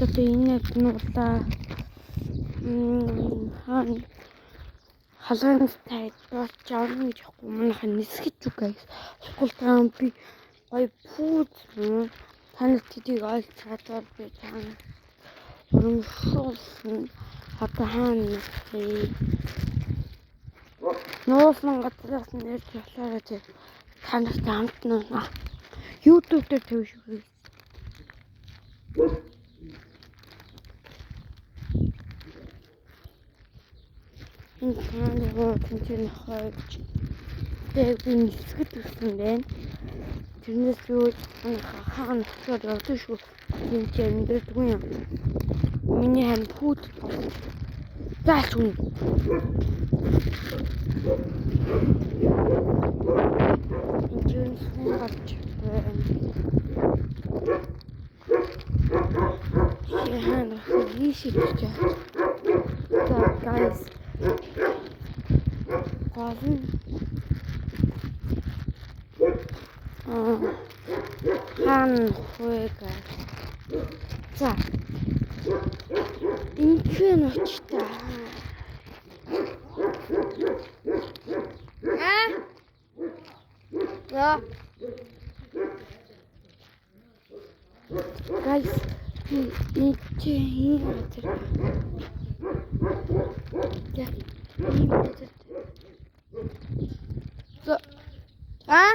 одоо энэ нуулаа халуун тайд болж авна гэж яахгүй манайхан нисгэж үгүй. Скул трампи гой пүүз танад тэдийг олж чадвал би тань урамшуулсан одоо хаана нисхий. Нуусан газраас нэрч болохоор танарт хамт нуунаа. YouTube дээр тавьшгүй. Энэ каналаа тэнцэн хойч тэг би нисгэж ирсэн байна. Тэрнээс юу хаана очиод явдаг шүү. Тийм ч амьдрдаггүй юм. Миний хан пүүд зааш үн. Инженер гарч байна. Яна хийшиж. So guys. Гол хан хуйга. За. Инхэн очтой. Ja. Guys, hier. Ja, so. Ah?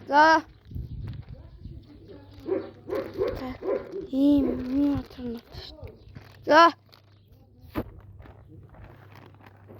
So. Hier, mir. So.